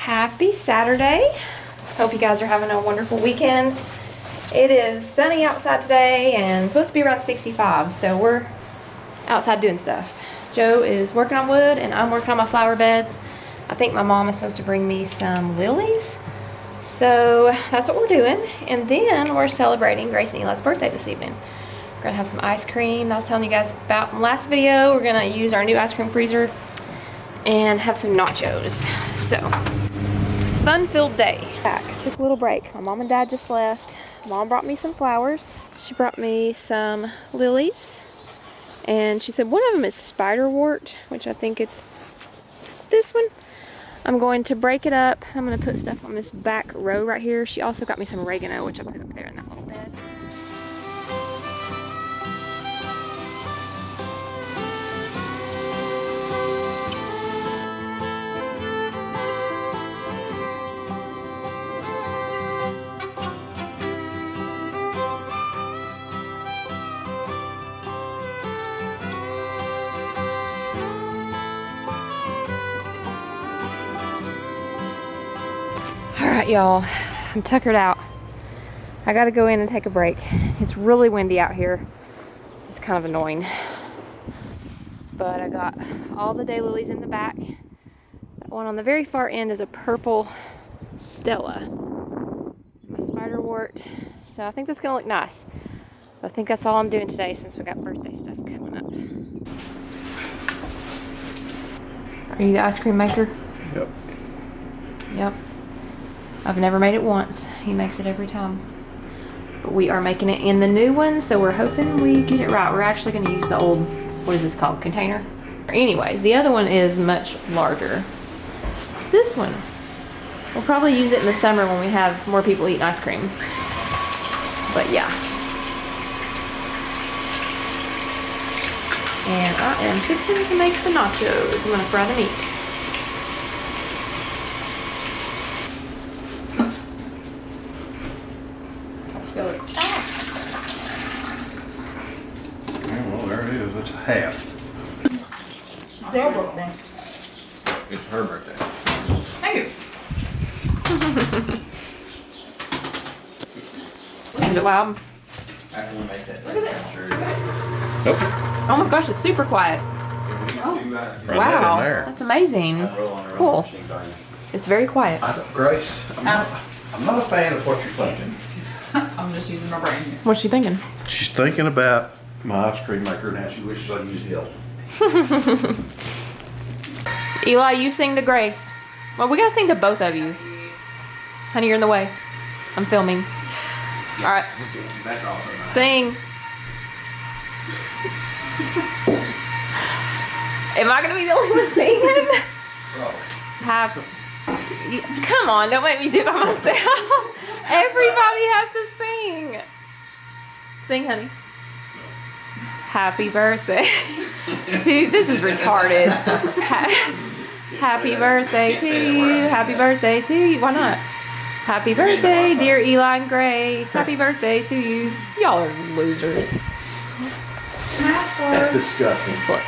Happy Saturday. Hope you guys are having a wonderful weekend. It is sunny outside today and it's supposed to be around 65, so we're outside doing stuff. Joe is working on wood and I'm working on my flower beds. I think my mom is supposed to bring me some lilies. So that's what we're doing. And then we're celebrating Grace and Eli's birthday this evening. We're gonna have some ice cream that I was telling you guys about in the last video. We're gonna use our new ice cream freezer and have some nachos. So, fun-filled day. Back, took a little break. My mom and dad just left. Mom brought me some flowers. She brought me some lilies. And she said one of them is spiderwort, which I think it's this one. I'm going to break it up. I'm going to put stuff on this back row right here. She also got me some oregano, which I put up there in that little bed. Alright y'all, I'm tuckered out. I gotta go in and take a break. It's really windy out here. It's kind of annoying. But I got all the daylilies in the back. That one on the very far end is a purple Stella. My spiderwort. So I think that's gonna look nice. But I think that's all I'm doing today since we got birthday stuff coming up. Are you the ice cream maker? Yep. Yep. I've never made it once. He makes it every time. But we are making it in the new one, so we're hoping we get it right. We're actually going to use the old, what is this called, container? Anyways, the other one is much larger. It's this one. We'll probably use it in the summer when we have more people eating ice cream. But yeah. And I am fixing to make the nachos. I'm going to fry the meat. Well, there it is. It's a half. It's their birthday. It's her birthday. Thank you. Is it loud? Look at this. Nope. Oh my gosh, it's super quiet. Wow, that's amazing. Cool. It's very quiet. Grace, I'm not a fan of what you're thinking. I'm just using my brain here. What's she thinking? She's thinking about my ice cream maker and how she wishes I'd use Hill. Eli, you sing to Grace. Well, we gotta sing to both of you. Honey, you're in the way. I'm filming. All right. That's also nice. Sing. Am I gonna be the only one singing? Come on, don't make me do it by myself. Everybody has to sing. Sing, honey. Happy birthday to, this is retarded. Happy birthday to you. Happy birthday to you. Why not? Happy birthday, dear Eli and Grace. Happy birthday to you. Y'all are losers. That's disgusting. Just look.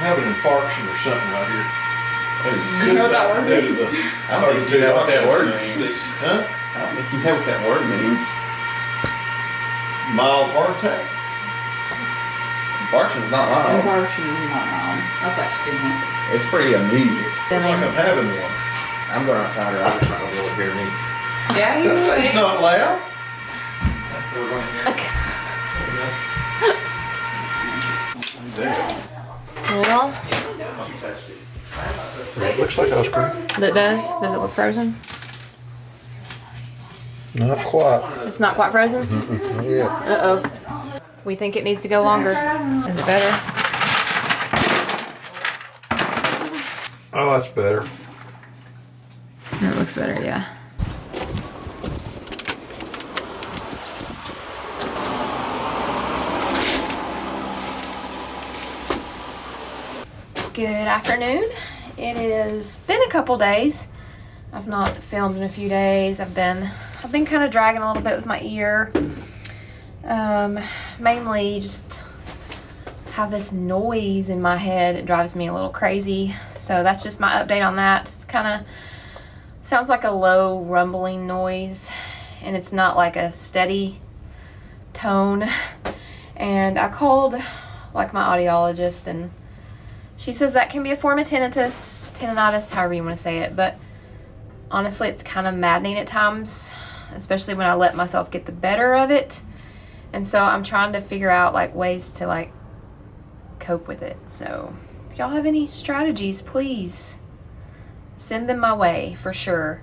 Having an infarction or something right here. You know what that word means? I don't think you know what that word means. Huh? I don't think you know what that word means. Mild heart attack. Infarction's not mild. Infarction is not mild. That's like stigma. It's pretty amusing. It's like I'm having one. I'm going outside or I'm not going to be able to hear me. Yeah, That thing's not loud. We're going Well, It looks like ice cream. that does. Does it look frozen? Not quite. It's not quite frozen? Yeah. Uh-oh. We think it needs to go longer. Is it better? Oh, that's better. It looks better, yeah. Good afternoon. It has been a couple days. I've not filmed in a few days. I've been kind of dragging a little bit with my ear. Mainly just have this noise in my head. It drives me a little crazy. So that's just my update on that. It's kind of sounds like a low rumbling noise, and it's not like a steady tone. And I called like my audiologist, and she says that can be a form of tinnitus, however you want to say it. But honestly, it's kind of maddening at times, especially when I let myself get the better of it. And so I'm trying to figure out like ways to like cope with it. So if y'all have any strategies, please send them my way for sure.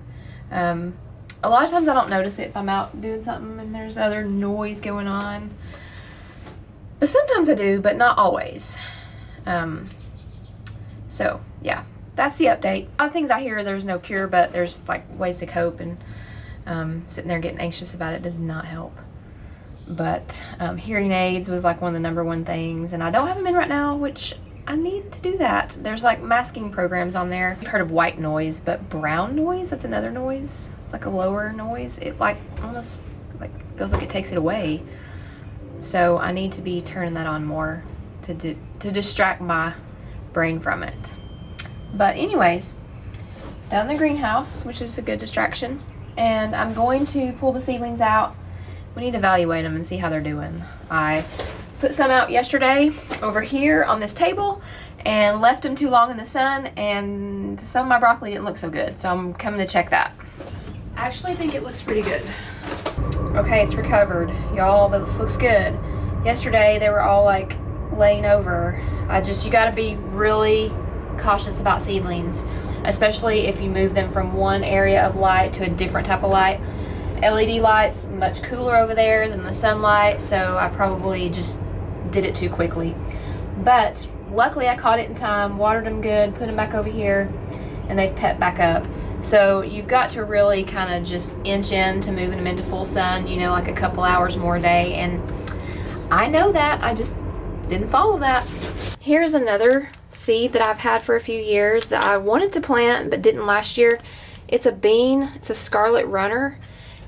A lot of times I don't notice it if I'm out doing something and there's other noise going on. But sometimes I do, but not always. So yeah, that's the update. A lot of things I hear there's no cure, but there's like ways to cope, and sitting there getting anxious about it does not help. But hearing aids was like one of the #1 things, and I don't have them in right now, which I need to do that. There's like masking programs on there. You've heard of white noise, but brown noise, that's another noise. It's like a lower noise. It like almost like feels like it takes it away. So I need to be turning that on more to distract my brain from it. But anyways, down in the greenhouse, which is a good distraction, and I'm going to pull the seedlings out. We need to evaluate them and see how they're doing. I put some out yesterday over here on this table and left them too long in the sun, and some of my broccoli didn't look so good, so I'm coming to check that. I actually think it looks pretty good. Okay, it's recovered. Y'all, this looks good. Yesterday they were all like laying over. You gotta be really cautious about seedlings, especially if you move them from one area of light to a different type of light. LED light's much cooler over there than the sunlight, so I probably just did it too quickly. But luckily I caught it in time, watered them good, put them back over here, and they've pepped back up. So you've got to really kind of just inch into moving them into full sun, you know, like a couple hours more a day. And I know that, I just didn't follow that. Here's another seed that I've had for a few years that I wanted to plant but didn't last year. It's a bean, it's a scarlet runner.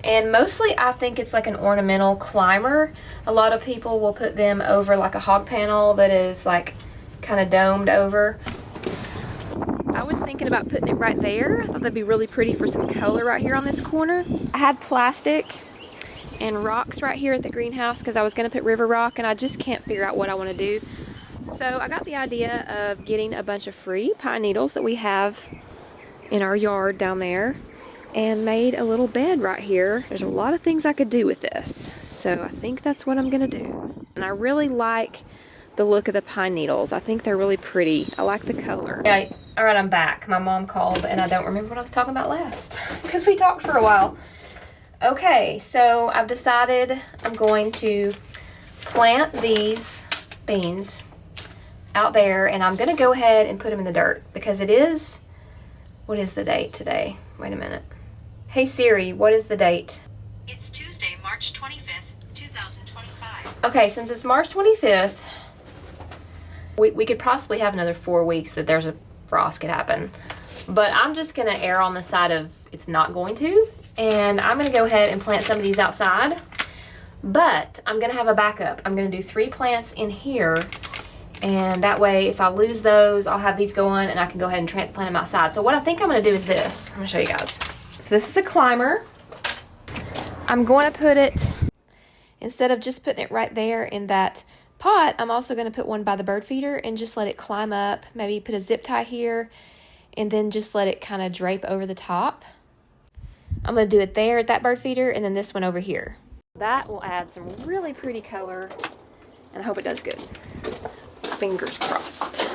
And mostly I think it's like an ornamental climber. A lot of people will put them over like a hog panel that is like kind of domed over. I was thinking about putting it right there. I thought that'd be really pretty for some color right here on this corner. I had plastic and rocks right here at the greenhouse because I was going to put river rock, and I just can't figure out what I want to do. So I got the idea of getting a bunch of free pine needles that we have in our yard down there and made a little bed right here. There's a lot of things I could do with this, so I think that's what I'm gonna do. And I really like the look of the pine needles. I think they're really pretty. I like the color. Yeah, all right, I'm back. My mom called and I don't remember what I was talking about last because we talked for a while. Okay, so I've decided I'm going to plant these beans out there, and I'm gonna go ahead and put them in the dirt because it is, what is the date today? Wait a minute. Hey Siri, what is the date? It's Tuesday, March 25th, 2025. Okay, since it's March 25th, we could possibly have another 4 weeks that there's a frost could happen. But I'm just gonna err on the side of it's not going to. And I'm gonna go ahead and plant some of these outside. But I'm gonna have a backup. I'm gonna do 3 plants in here. And that way, if I lose those, I'll have these going and I can go ahead and transplant them outside. So what I think I'm gonna do is this. I'm gonna show you guys. So this is a climber. I'm going to put it, instead of just putting it right there in that pot, I'm also going to put one by the bird feeder and just let it climb up. Maybe put a zip tie here and then just let it kind of drape over the top. I'm going to do it there at that bird feeder and then this one over here. That will add some really pretty color, and I hope it does good. Fingers crossed.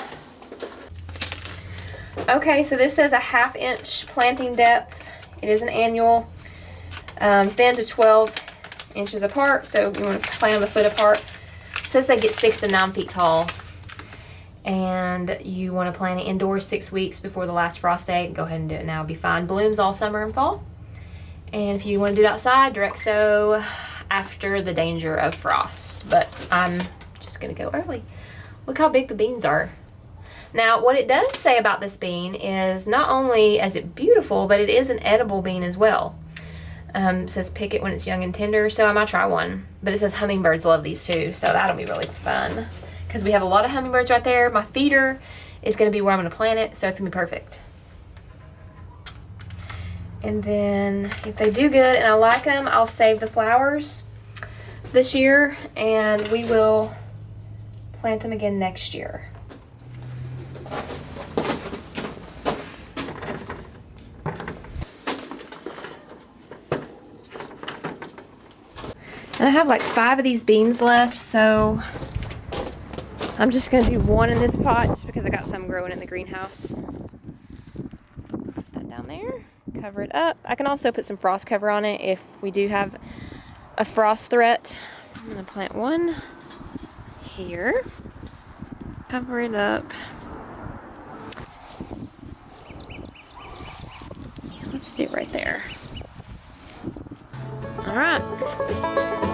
Okay, so this says a 1/2 inch planting depth. It is an annual, 10 to 12 inches apart, so you want to plant them a foot apart. It says they get 6 to 9 feet tall, and you want to plant it indoors 6 weeks before the last frost date. Go ahead and do it now, it'll be fine. Blooms all summer and fall. And if you want to do it outside, direct sow after the danger of frost. But I'm just going to go early. Look how big the beans are. Now, what it does say about this bean is not only is it beautiful, but it is an edible bean as well. It says pick it when it's young and tender, so I might try one. But it says hummingbirds love these too, so that'll be really fun. because we have a lot of hummingbirds right there. My feeder is going to be where I'm going to plant it, so it's going to be perfect. And then if they do good and I like them, I'll save the flowers this year and we will plant them again next year. And I have like 5 of these beans left, so I'm just gonna do 1 in this pot just because I got some growing in the greenhouse. Put that down there, cover it up. I can also put some frost cover on it if we do have a frost threat. I'm gonna plant 1 here, cover it up. Let's do it right there. All right.